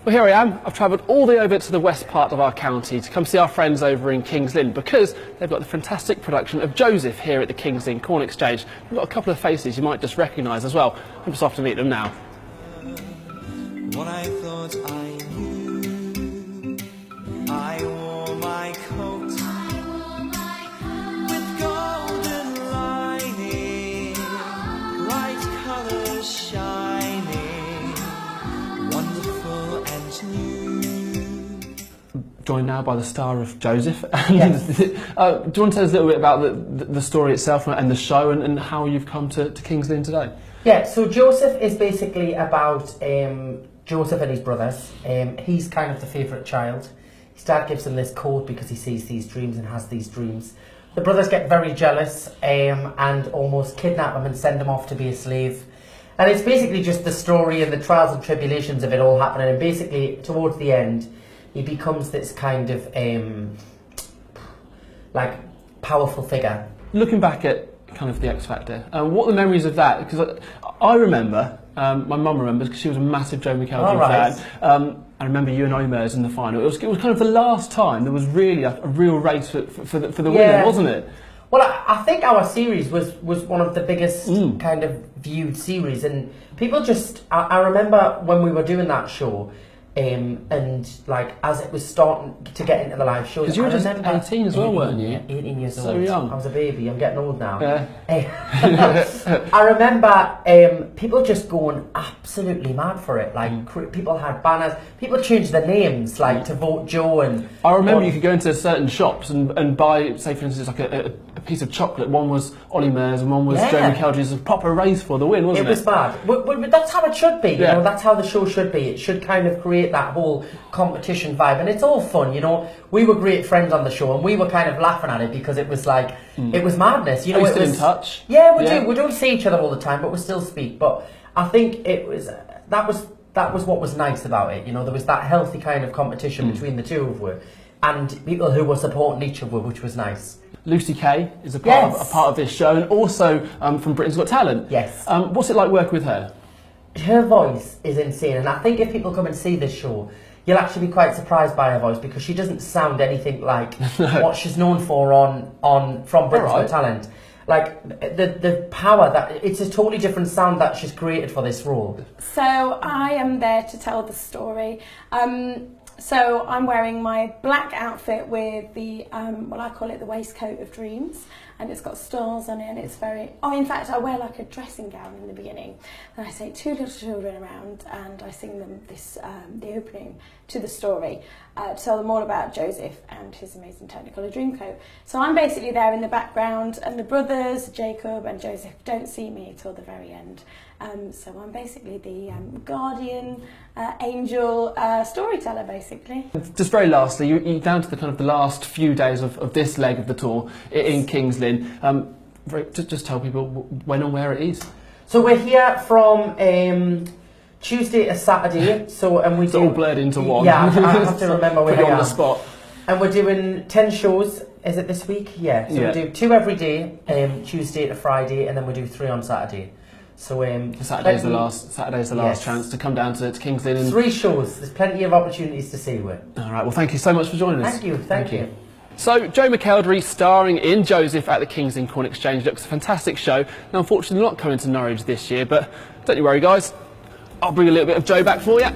Well, here I am. I've travelled all the way over to the west part of our county to come see our friends over in King's Lynn because they've got the fantastic production of Joseph here at the King's Lynn Corn Exchange. We've got a couple of faces you might just recognise as well. I'm just off to meet them now. What I thought I knew, I wore my coat with golden lining, bright colours shining, wonderful and new. Joined now by the star of Joseph. Yes. Do you want to tell us a little bit about the story itself and the show and how you've come to King's Lynn today? Yeah, so Joseph is basically about Joseph and his brothers. He's kind of the favourite child. His dad gives him this code because he sees these dreams and has these dreams. The brothers get very jealous and almost kidnap him and send him off to be a slave. And it's basically just the story and the trials and tribulations of it all happening. And basically, towards the end, he becomes this kind of like powerful figure. Looking back at kind of the X Factor, what are the memories of that? Because I remember, my mum remembers because she was a massive Joe McElderry fan. I remember you and Omers in the final. It was kind of the last time there was really a real race for the winner, wasn't it? Well, I think our series was one of the biggest kind of viewed series, and people just. I remember when we were doing that show. And like as it was starting to get into the live shows, because you were just 18 as well, weren't you? 18 years old. So young. I was a baby. I'm getting old now. Yeah. I remember people just going absolutely mad for it. Like people had banners. People changed their names like to vote Joe. And I remember you could go into certain shops and buy, say for instance, like a piece of chocolate. One was Ollie Mers and one was Joe McElderry's. A proper race for the win, wasn't it? It was mad. That's how it should be. You know, that's how the show should be. It should kind of create that whole competition vibe, and it's all fun, you know. We were great friends on the show, and we were kind of laughing at it because it was like it was madness. You know, Are you still in touch? Yeah, we do. We don't see each other all the time, but we still speak. But I think it was that was what was nice about it. You know, there was that healthy kind of competition between the two of us, and people who were supporting each other, which was nice. Lucy Kay is a part of this show, and also from Britain's Got Talent. Yes. What's it like working with her? Her voice is insane, and I think if people come and see this show, you'll actually be quite surprised by her voice because she doesn't sound anything like what she's known for from Britain's Got Talent. Like the power that it's a totally different sound that she's created for this role. So I am there to tell the story. So I'm wearing my black outfit with the, well, I call it the waistcoat of dreams, and it's got stars on it, and it's very, in fact I wear like a dressing gown in the beginning, and I take two little children around and I sing them this, the opening to the story, to tell them all about Joseph and his amazing Technicolor Dreamcoat. So I'm basically there in the background, and the brothers, Jacob and Joseph, don't see me till the very end. So I'm basically the guardian, angel, storyteller, basically. Just very lastly, you're down to the kind of the last few days of this leg of the tour in King's Lynn. Just tell people when and where it is. So we're here from Tuesday to Saturday. So it's all blurred into one. Yeah, I have to remember where Put you I on am. the spot. And we're doing 10 shows. Is it this week? Yeah. So we do 2 every day, Tuesday to Friday, and then we do 3 on Saturday. So Saturday's the last chance to come down to King's Lynn. And 3 shows. There's plenty of opportunities to see with. All right. Well, thank you so much for joining us. Thank you. So, Joe McElderry starring in Joseph at the King's Lynn Corn Exchange. Looks a fantastic show. Now, unfortunately, not coming to Norwich this year, but don't you worry, guys. I'll bring a little bit of Joe back for you.